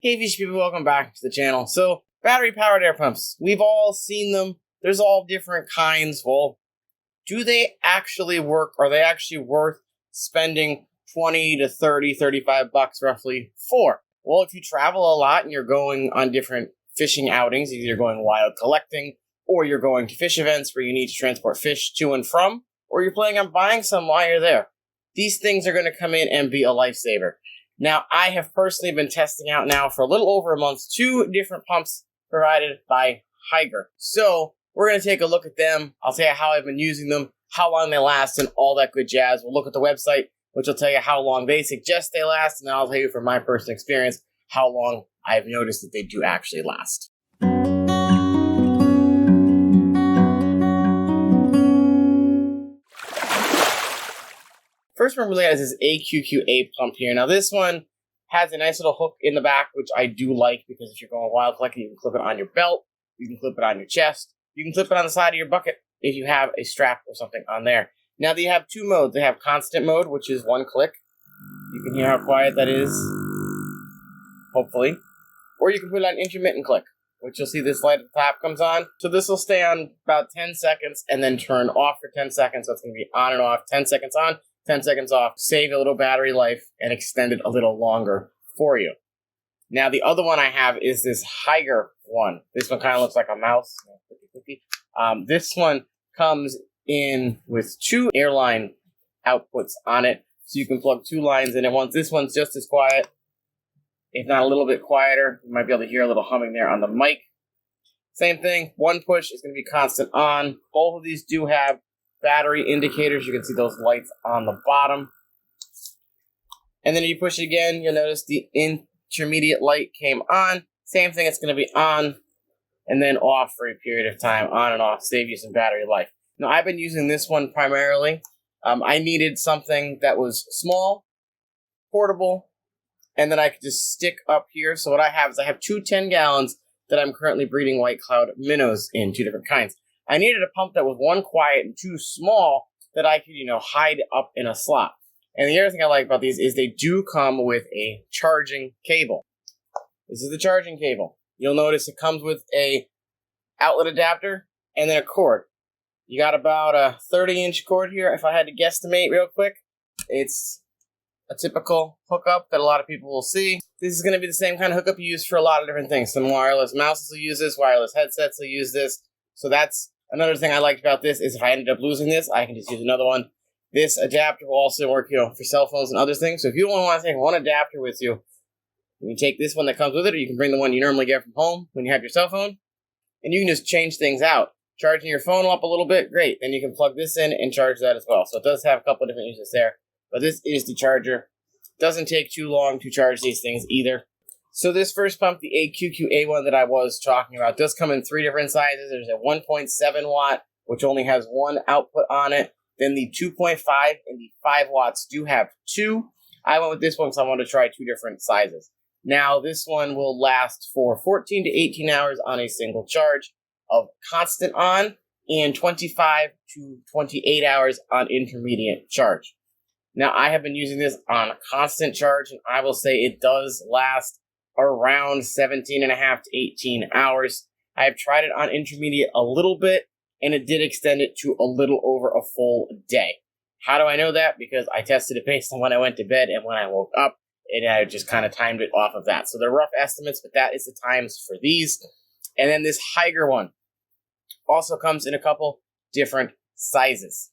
Hey fish people, welcome back to the channel. So, battery powered air pumps. We've all seen them. There's all different kinds. Well, do they actually work? Are they actually worth spending 20 to 30, 35 bucks roughly for? Well, if you travel a lot and you're going on different fishing outings, either you're going wild collecting, or you're going to fish events where you need to transport fish to and from, or you're planning on buying some while you're there, these things are going to come in and be a lifesaver. Now, I have personally been testing out now for a little over a month 2 different pumps provided by Hygger. So, we're going to take a look at them. I'll tell you how I've been using them, how long they last, and all that good jazz. We'll look at the website, which will tell you how long they suggest they last, and then I'll tell you from my personal experience how long I've noticed that they do actually last. First one really has this AQQA pump here. Now this one has a nice little hook in the back, which I do like because if you're going wild collecting, you can clip it on your belt, you can clip it on your chest, you can clip it on the side of your bucket if you have a strap or something on there. Now they have 2 modes. They have constant mode, which is 1 click. You can hear how quiet that is, hopefully. Or you can put it on intermittent click, which you'll see this light at the top comes on. So this will stay on about 10 seconds and then turn off for 10 seconds. So it's going to be on and off, 10 seconds on, 10 seconds off, save a little battery life, and extend it a little longer for you. Now, the other one I have is this Hygger one. This one kind of looks like a mouse. This one comes in with 2 airline outputs on it, so you can plug 2 lines in at once. This one's just as quiet, if not a little bit quieter. You might be able to hear a little humming there on the mic. Same thing, 1 push is going to be constant on. Both of these do have battery indicators. You can see those lights on the bottom. And then if you push it again, you'll notice the intermediate light came on. Same thing, it's going to be on and then off for a period of time, on and off, save you some battery life. Now, I've been using this one primarily. I needed something that was small, portable, and then I could just stick up here. So what I have is I have 2 10 gallons that I'm currently breeding white cloud minnows in, 2 different kinds. I needed a pump that was 1 quiet and 2 small that I could, hide up in a slot. And the other thing I like about these is they do come with a charging cable. This is the charging cable. You'll notice it comes with a outlet adapter and then a cord. You got about a 30-inch cord here. If I had to guesstimate real quick, it's a typical hookup that a lot of people will see. This is going to be the same kind of hookup you use for a lot of different things. Some wireless mouses will use this, wireless headsets will use this. So that's another thing I liked about this is if I ended up losing this, I can just use another one. This adapter will also work, for cell phones and other things. So if you don't want to take one adapter with you, you can take this one that comes with it, or you can bring the one you normally get from home when you have your cell phone, and you can just change things out. Charging your phone up a little bit, great. Then you can plug this in and charge that as well. So it does have a couple of different uses there, but this is the charger. Doesn't take too long to charge these things either. So this first pump, the AQQA one that I was talking about, does come in 3 different sizes. There's a 1.7 watt, which only has 1 output on it. Then the 2.5 and the 5 watts do have 2. I went with this one because I wanted to try 2 different sizes. Now, this one will last for 14 to 18 hours on a single charge of constant on and 25 to 28 hours on intermediate charge. Now, I have been using this on a constant charge, and I will say it does last around 17 and a half to 18 hours. I have tried it on intermediate a little bit, and it did extend it to a little over a full day. How do I know that? Because I tested it based on when I went to bed and when I woke up, and I just kind of timed it off of that. So they're rough estimates, but that is the times for these. And then this Hygger one also comes in a couple different sizes.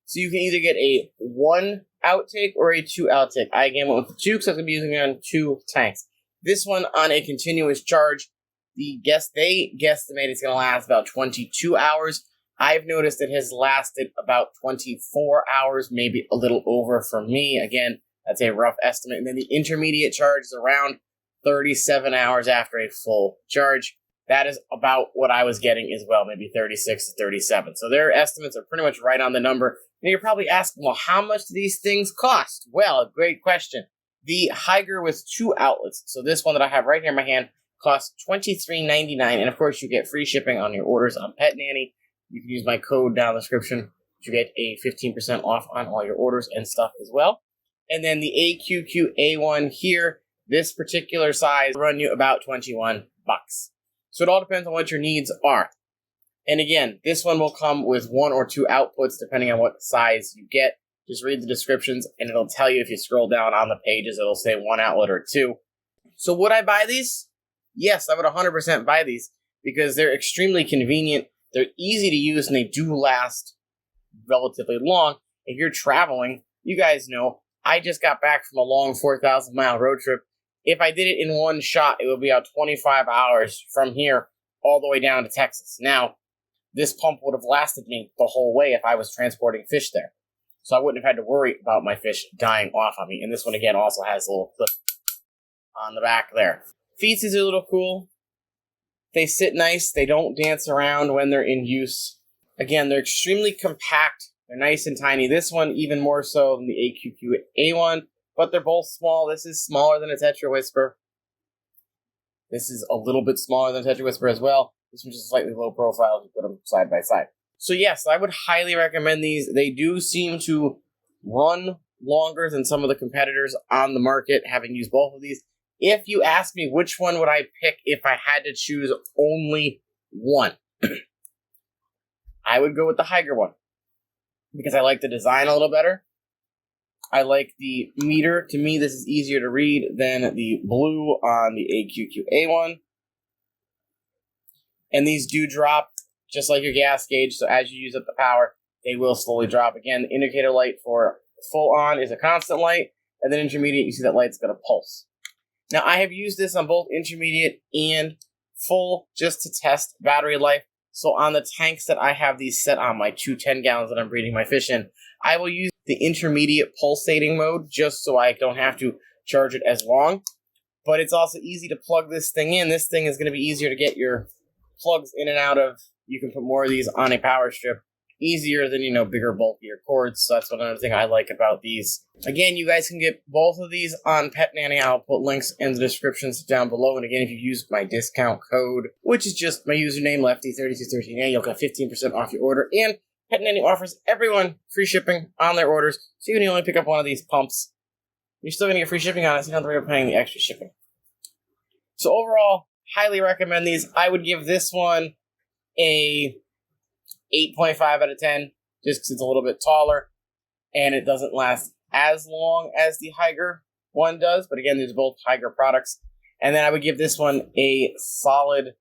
So you can either get a 1 outtake or a 2 outtake. I again went with the 2 because I'm going to be using it on 2 tanks. This one on a continuous charge, they guesstimate it's going to last about 22 hours. I've noticed it has lasted about 24 hours, maybe a little over for me. Again, that's a rough estimate. And then the intermediate charge is around 37 hours after a full charge. That is about what I was getting as well, maybe 36 to 37. So their estimates are pretty much right on the number. And you're probably asking, well, how much do these things cost? Well, great question. The Hygger with 2 outlets, so this one that I have right here in my hand, costs $23.99. And of course, you get free shipping on your orders on Pet Nanny. You can use my code down in the description to get a 15% off on all your orders and stuff as well. And then the AQQA one here This particular size will run you about 21 bucks. So it all depends on what your needs are. And again, this one will come with 1 or 2 outputs depending on what size you get. Just read the descriptions and it'll tell you if you scroll down on the pages, it'll say 1 outlet or 2. So would I buy these? Yes, I would 100% buy these because they're extremely convenient. They're easy to use and they do last relatively long. If you're traveling, you guys know, I just got back from a long 4,000 mile road trip. If I did it in one shot, it would be about 25 hours from here all the way down to Texas. Now, this pump would have lasted me the whole way if I was transporting fish there. So I wouldn't have had to worry about my fish dying off on me. And this one, again, also has a little clip on the back there. Feet is a little cool. They sit nice. They don't dance around when they're in use. Again, they're extremely compact. They're nice and tiny. This one, even more so than the AQQA one. But they're both small. This is smaller than a Tetra Whisper. This is a little bit smaller than a Tetra Whisper as well. This one's just slightly low profile if you put them side by side. So yes, I would highly recommend these. They do seem to run longer than some of the competitors on the market, having used both of these. If you ask me which one would I pick if I had to choose only one, I would go with the Hygger one. Because I like the design a little better. I like the meter. To me, this is easier to read than the blue on the AQQA one. And these do drop just like your gas gauge, so as you use up the power, they will slowly drop. Again, the indicator light for full on is a constant light, and then intermediate, you see that light's going to pulse. Now, I have used this on both intermediate and full just to test battery life. So on the tanks that I have these set on, my 2 10-gallons that I'm breeding my fish in, I will use the intermediate pulsating mode just so I don't have to charge it as long. But it's also easy to plug this thing in. This thing is going to be easier to get your plugs in and out of. You can put more of these on a power strip. Easier than, bigger, bulkier cords. So that's another thing I like about these. Again, you guys can get both of these on Pet Nanny. I'll put links in the descriptions down below. And again, if you use my discount code, which is just my username, Lefty3213A, you'll get 15% off your order. And Pet Nanny offers everyone free shipping on their orders. So even if you only pick up one of these pumps, you're still going to get free shipping on it. So you don't have to worry about paying the extra shipping. So overall, highly recommend these. I would give this one a 8.5 out of 10, just because it's a little bit taller, and it doesn't last as long as the Hygger one does, but again, these are both Hygger products. And then I would give this one a solid,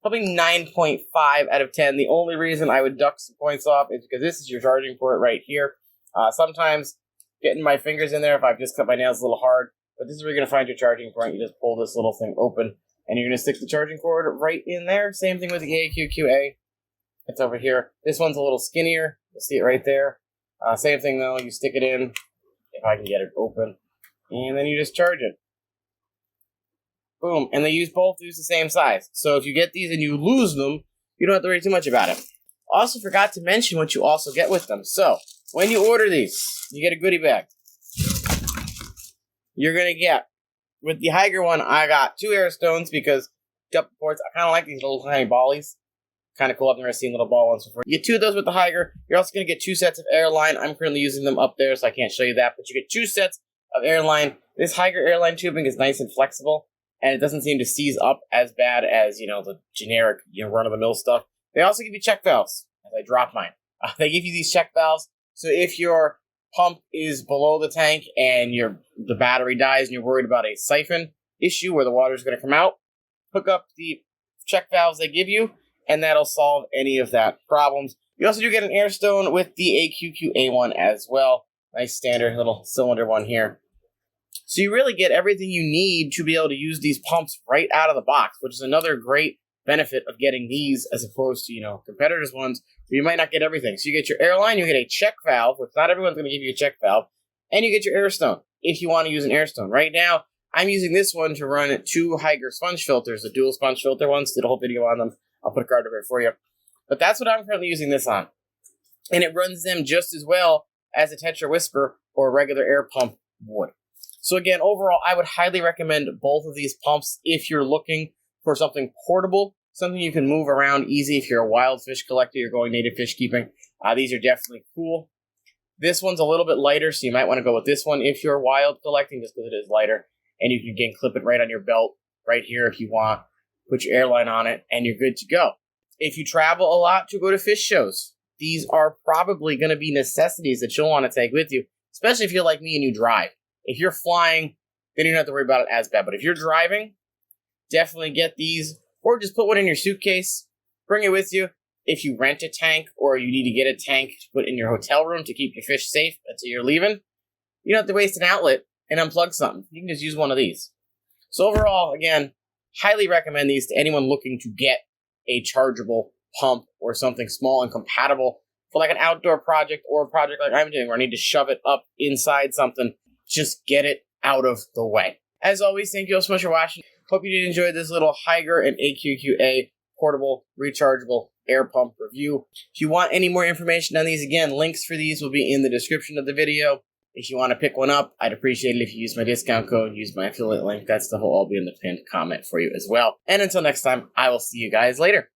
probably 9.5 out of 10. The only reason I would duck some points off is because this is your charging port right here. Sometimes getting my fingers in there, if I've just cut my nails a little hard, but this is where you're going to find your charging port. You just pull this little thing open, and you're going to stick the charging cord right in there. Same thing with the AQQA. It's over here. This one's a little skinnier. You'll see it right there. Same thing though. You stick it in, if I can get it open, and then you just charge it. Boom. And they both use the same size. So if you get these and you lose them, you don't have to worry too much about it. Also forgot to mention what you also get with them. So when you order these, you get a goodie bag. You're going to get, with the Hygger one, I got 2 air stones because up ports, I kind of like these little tiny ballies. Kind of cool. I've never seen little ball ones before. You get 2 of those with the Hygger. You're also going to get 2 sets of airline. I'm currently using them up there, so I can't show you that. But you get 2 sets of airline. This Hygger airline tubing is nice and flexible, and it doesn't seem to seize up as bad as, the generic, run-of-the-mill stuff. They also give you check valves, as I drop mine. They give you these check valves, so if your pump is below the tank and the battery dies and you're worried about a siphon issue where the water is going to come out, hook up the check valves they give you, and that'll solve any of that problems. You also do get an air stone with the AQQA one as well. Nice standard little cylinder one here. So you really get everything you need to be able to use these pumps right out of the box, which is another great benefit of getting these as opposed to, competitors' ones where you might not get everything. So you get your airline, you get a check valve, which not everyone's going to give you a check valve, and you get your air stone if you want to use an air stone. Right now, I'm using this one to run 2 Hygger sponge filters, the dual sponge filter ones. Did a whole video on them. I'll put a card over here for you. But that's what I'm currently using this on. And it runs them just as well as a Tetra Whisper or a regular air pump would. So again, overall, I would highly recommend both of these pumps if you're looking for something portable, something you can move around easy if you're a wild fish collector, you're going native fish keeping. These are definitely cool. This one's a little bit lighter, so you might want to go with this one if you're wild collecting, just because it is lighter. and you can again clip it right on your belt right here if you want. Put your airline on it, and you're good to go. If you travel a lot to go to fish shows, these are probably going to be necessities that you'll want to take with you, especially if you're like me and you drive. If you're flying, then you don't have to worry about it as bad. But if you're driving, definitely get these, or just put one in your suitcase, bring it with you. If you rent a tank, or you need to get a tank to put in your hotel room to keep your fish safe until you're leaving, you don't have to waste an outlet and unplug something. You can just use one of these. So overall, again, highly recommend these to anyone looking to get a chargeable pump or something small and compatible for like an outdoor project or a project like I'm doing where I need to shove it up inside something. Just get it out of the way. As always, thank you all so much for watching. Hope you did enjoy this little Hygger and AQQA portable rechargeable air pump review. If you want any more information on these, again, links for these will be in the description of the video. If you want to pick one up, I'd appreciate it if you use my discount code, use my affiliate link. That's the whole, all be in the pinned comment for you as well. And until next time, I will see you guys later.